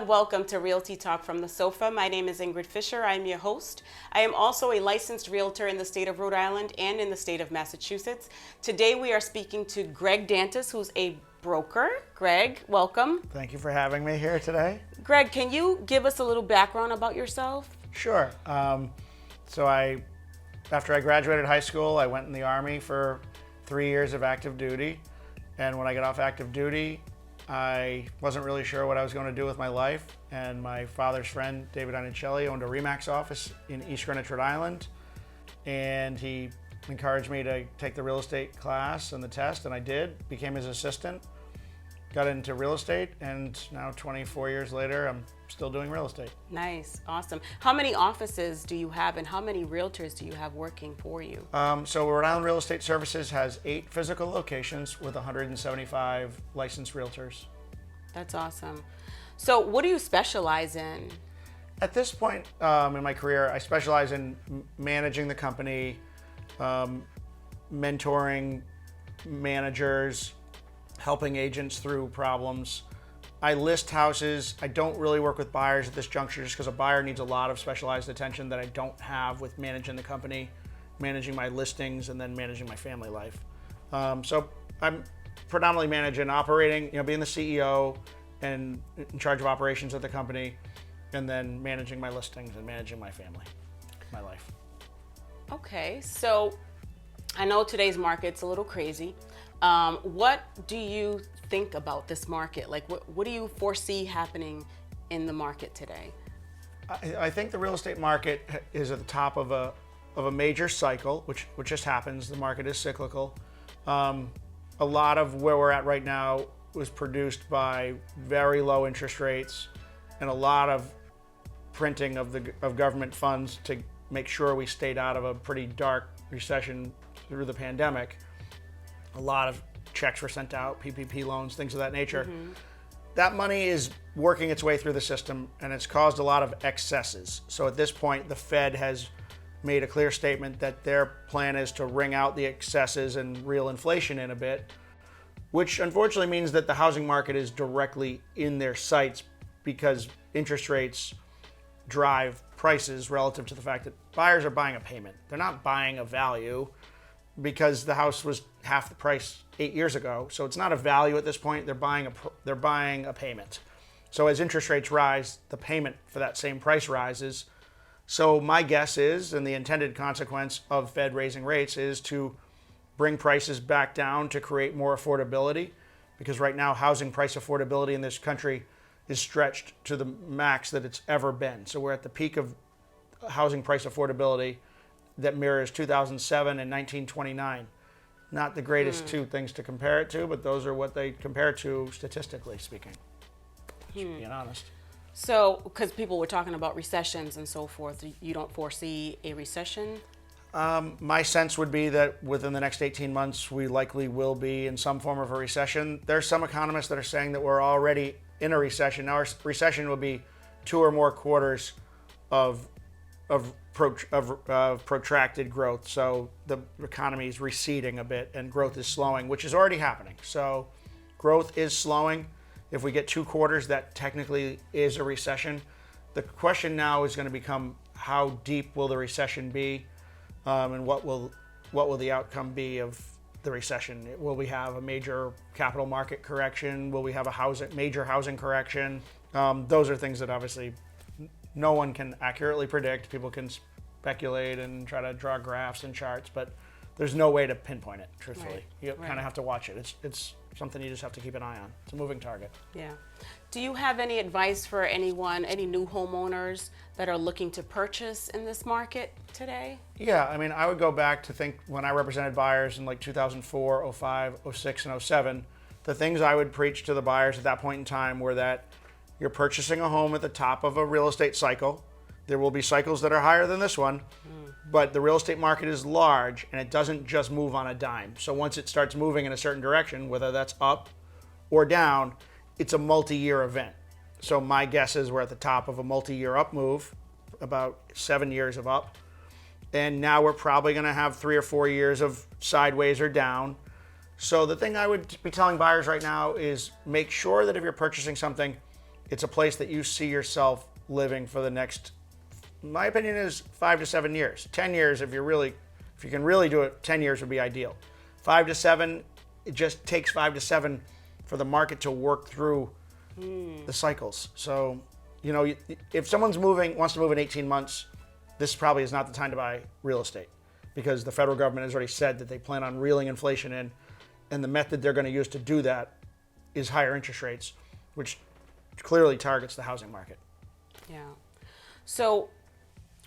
welcome to Realty Talk from the Sofa. My name is Ingrid Fisher. I'm your host. I am also a licensed realtor in the state of Rhode Island and in the state of Massachusetts. Today we are speaking to Greg Dantas, who's a broker. Greg, welcome. Thank you for having me here today. Greg, can you give us a little background about yourself? Sure. After I graduated high school, I went in the Army for 3 years of active duty. And when I got off active duty, I wasn't really sure what I was going to do with my life. And my father's friend, David Onicelli, owned a RE/MAX office in East Greenwich, Rhode Island. And he encouraged me to take the real estate class and the test, and I did. Became his assistant, got into real estate, and now 24 years later, I'm still doing real estate. Nice, awesome. How many offices do you have, and how many realtors do you have working for you? So Rhode Island Real Estate Services has 8 physical locations with 175 licensed realtors. That's awesome. So what do you specialize in? At this point in my career, I specialize in managing the company, mentoring managers, helping agents through problems. I list houses. I don't really work with buyers at this juncture just because a buyer needs a lot of specialized attention that I don't have with managing the company, managing my listings, and then managing my family life. So I'm predominantly managing, operating, being the CEO and in charge of operations at the company, and then managing my listings and managing my family, my life. Okay, so I know today's market's a little crazy. What do you think about this market? Like, what do you foresee happening in the market today? I think the real estate market is at the top of a major cycle, which just happens. The market is cyclical. A lot of where we're at right now was produced by very low interest rates and a lot of printing of government funds to make sure we stayed out of a pretty dark recession through the pandemic. A lot of checks were sent out, PPP loans, things of that nature. Mm-hmm. That money is working its way through the system, and it's caused a lot of excesses. So at this point, the Fed has made a clear statement that their plan is to wring out the excesses and reel inflation in a bit, which unfortunately means that the housing market is directly in their sights because interest rates drive prices relative to the fact that buyers are buying a payment. They're not buying a value because the house was half the price 8 years ago. So it's not a value at this point. They're buying a payment. So as interest rates rise, the payment for that same price rises. So my guess is, and the intended consequence of Fed raising rates is to bring prices back down to create more affordability, because right now housing price affordability in this country is stretched to the max that it's ever been. So we're at the peak of housing price affordability that mirrors 2007 and 1929. Not the greatest two things to compare it to, but those are what they compare to statistically speaking, being honest. So, because people were talking about recessions and so forth, you don't foresee a recession? My sense would be that within the next 18 months, we likely will be in some form of a recession. There's some economists that are saying that we're already in a recession. Now, our recession will be 2 or more quarters of protracted growth. So the economy is receding a bit and growth is slowing, which is already happening. So growth is slowing. If we get 2 quarters, that technically is a recession. The question now is going to become how deep will the recession be, and what will the outcome be of the recession? Will we have a major capital market correction? Will we have a major housing correction? Those are things that obviously no one can accurately predict. People can speculate and try to draw graphs and charts, but there's no way to pinpoint it, truthfully. Right. You kind of have to watch it. It's something you just have to keep an eye on. It's a moving target. Yeah. Do you have any advice for anyone, any new homeowners that are looking to purchase in this market today? Yeah, I mean, I would go back to think when I represented buyers in like 2004, 05, 06, and 07, the things I would preach to the buyers at that point in time were that you're purchasing a home at the top of a real estate cycle. There will be cycles that are higher than this one, but the real estate market is large and it doesn't just move on a dime. So once it starts moving in a certain direction, whether that's up or down, it's a multi-year event. So my guess is we're at the top of a multi-year up move, about 7 years of up. And now we're probably going to have 3 or 4 years of sideways or down. So the thing I would be telling buyers right now is make sure that if you're purchasing something, it's a place that you see yourself living for the next, my opinion is 5 to 7 years. 10 years, if you can really do it, 10 years would be ideal. 5 to 7, it just takes 5 to 7 for the market to work through the cycles. So, you know, if someone's wants to move in 18 months, this probably is not the time to buy real estate, because the federal government has already said that they plan on reeling inflation in, and the method they're going to use to do that is higher interest rates, which clearly targets the housing market. Yeah. So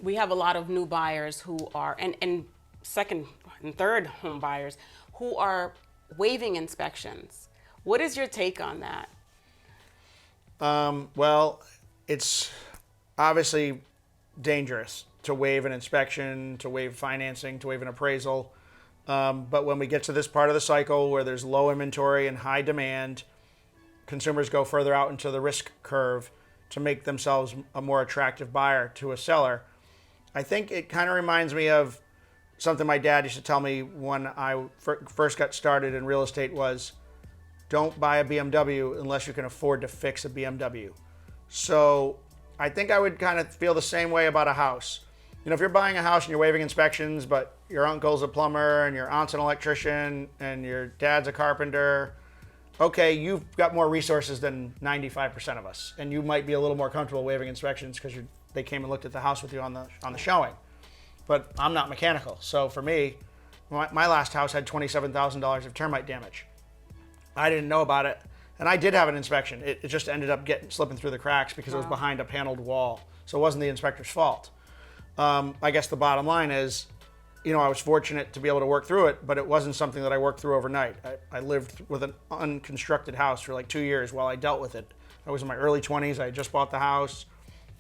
we have a lot of new buyers who are, and second and third home buyers who are waiving inspections. What is your take on that? Well, it's obviously dangerous to waive an inspection, to waive financing, to waive an appraisal. But when we get to this part of the cycle where there's low inventory and high demand, consumers go further out into the risk curve to make themselves a more attractive buyer to a seller. I think it kind of reminds me of something my dad used to tell me when I first got started in real estate was, don't buy a BMW unless you can afford to fix a BMW. So I think I would kind of feel the same way about a house. You know, if you're buying a house and you're waiving inspections, but your uncle's a plumber and your aunt's an electrician and your dad's a carpenter, okay, you've got more resources than 95% of us, and you might be a little more comfortable waiving inspections because they came and looked at the house with you on the showing. But I'm not mechanical, so for me, my last house had $27,000 of termite damage. I didn't know about it, and I did have an inspection. It just ended up slipping through the cracks because it was behind a paneled wall, so it wasn't the inspector's fault. I guess the bottom line is, you know, I was fortunate to be able to work through it, but it wasn't something that I worked through overnight. I lived with an unconstructed house for like 2 years while I dealt with it. I was in my early 20s. I had just bought the house.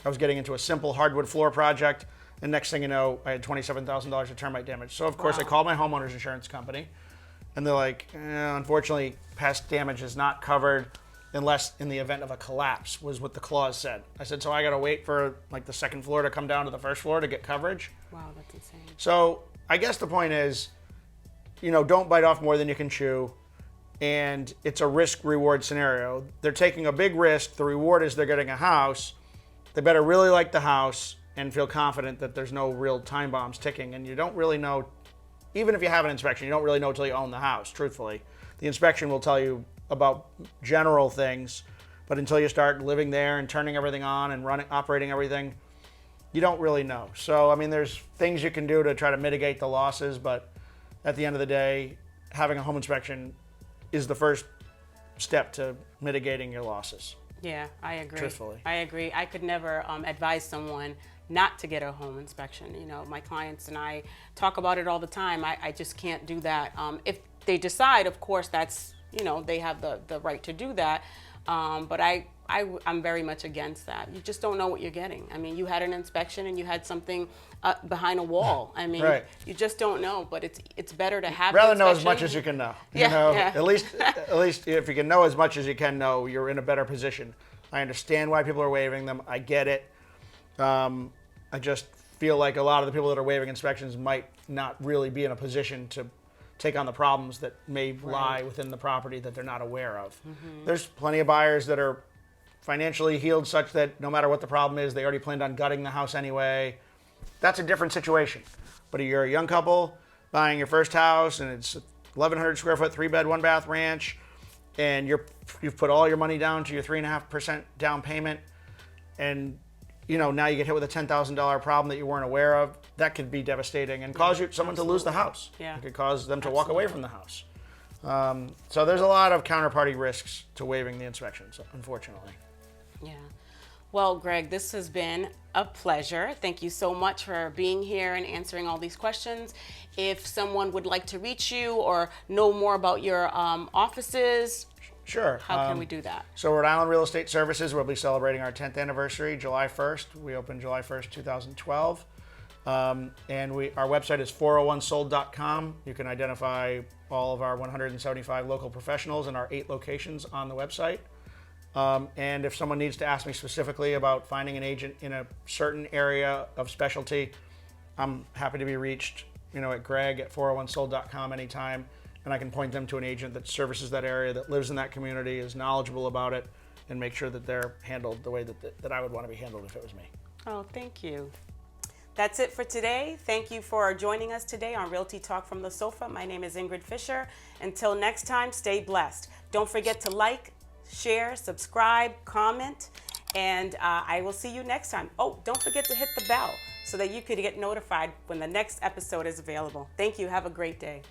I was getting into a simple hardwood floor project, and next thing you know, I had $27,000 of termite damage. So of course I called my homeowners insurance company, and they're like, unfortunately, past damage is not covered unless in the event of a collapse, was what the clause said. I said, so I got to wait for like the second floor to come down to the first floor to get coverage? Wow, that's insane. So I guess the point is, you know, don't bite off more than you can chew. And it's a risk-reward scenario. They're taking a big risk. The reward is they're getting a house. They better really like the house and feel confident that there's no real time bombs ticking. And you don't really know, even if you have an inspection, you don't really know until you own the house, truthfully. The inspection will tell you about general things, but until you start living there and turning everything on and operating everything, you don't really know. So, I mean, there's things you can do to try to mitigate the losses, but at the end of the day, having a home inspection is the first step to mitigating your losses. Yeah, I agree. Truthfully. I agree. I could never advise someone not to get a home inspection. You know, my clients and I talk about it all the time. I just can't do that. If they decide, of course, that's, you know, they have the right to do that. But I'm very much against that. You just don't know what you're getting. I mean, you had an inspection and you had something behind a wall. I mean, right. You just don't know. But it's better to have. Rather know as much as you can know. Yeah, you know, yeah. At least if you can know as much as you can know, you're in a better position. I understand why people are waiving them. I get it. I just feel like a lot of the people that are waiving inspections might not really be in a position to take on the problems that may lie within the property that they're not aware of. Mm-hmm. There's plenty of buyers that are financially healed such that no matter what the problem is, they already planned on gutting the house anyway. That's a different situation. But if you're a young couple buying your first house and it's 1,100 square foot, 3-bed, 1-bath ranch, and you've put all your money down to your 3.5% down payment, and you know, now you get hit with a $10,000 problem that you weren't aware of, that could be devastating and cause someone to lose the house. Yeah. It could cause them to walk away from the house. So there's a lot of counterparty risks to waiving the inspections, unfortunately. Yeah. Well, Greg, this has been a pleasure. Thank you so much for being here and answering all these questions. If someone would like to reach you or know more about your offices, sure. How can we do that? So Rhode Island Real Estate Services, we'll be celebrating our 10th anniversary, July 1st. We opened July 1st, 2012. And our website is 401sold.com. You can identify all of our 175 local professionals in our 8 locations on the website. And if someone needs to ask me specifically about finding an agent in a certain area of specialty, I'm happy to be reached, at Greg at 401sold.com anytime. And I can point them to an agent that services that area, that lives in that community, is knowledgeable about it, and make sure that they're handled the way that I would want to be handled if it was me. Oh, thank you. That's it for today. Thank you for joining us today on Realty Talk from the Sofa. My name is Ingrid Fisher. Until next time, stay blessed. Don't forget to like, share, subscribe, comment, and I will see you next time. Oh, don't forget to hit the bell so that you could get notified when the next episode is available. Thank you. Have a great day.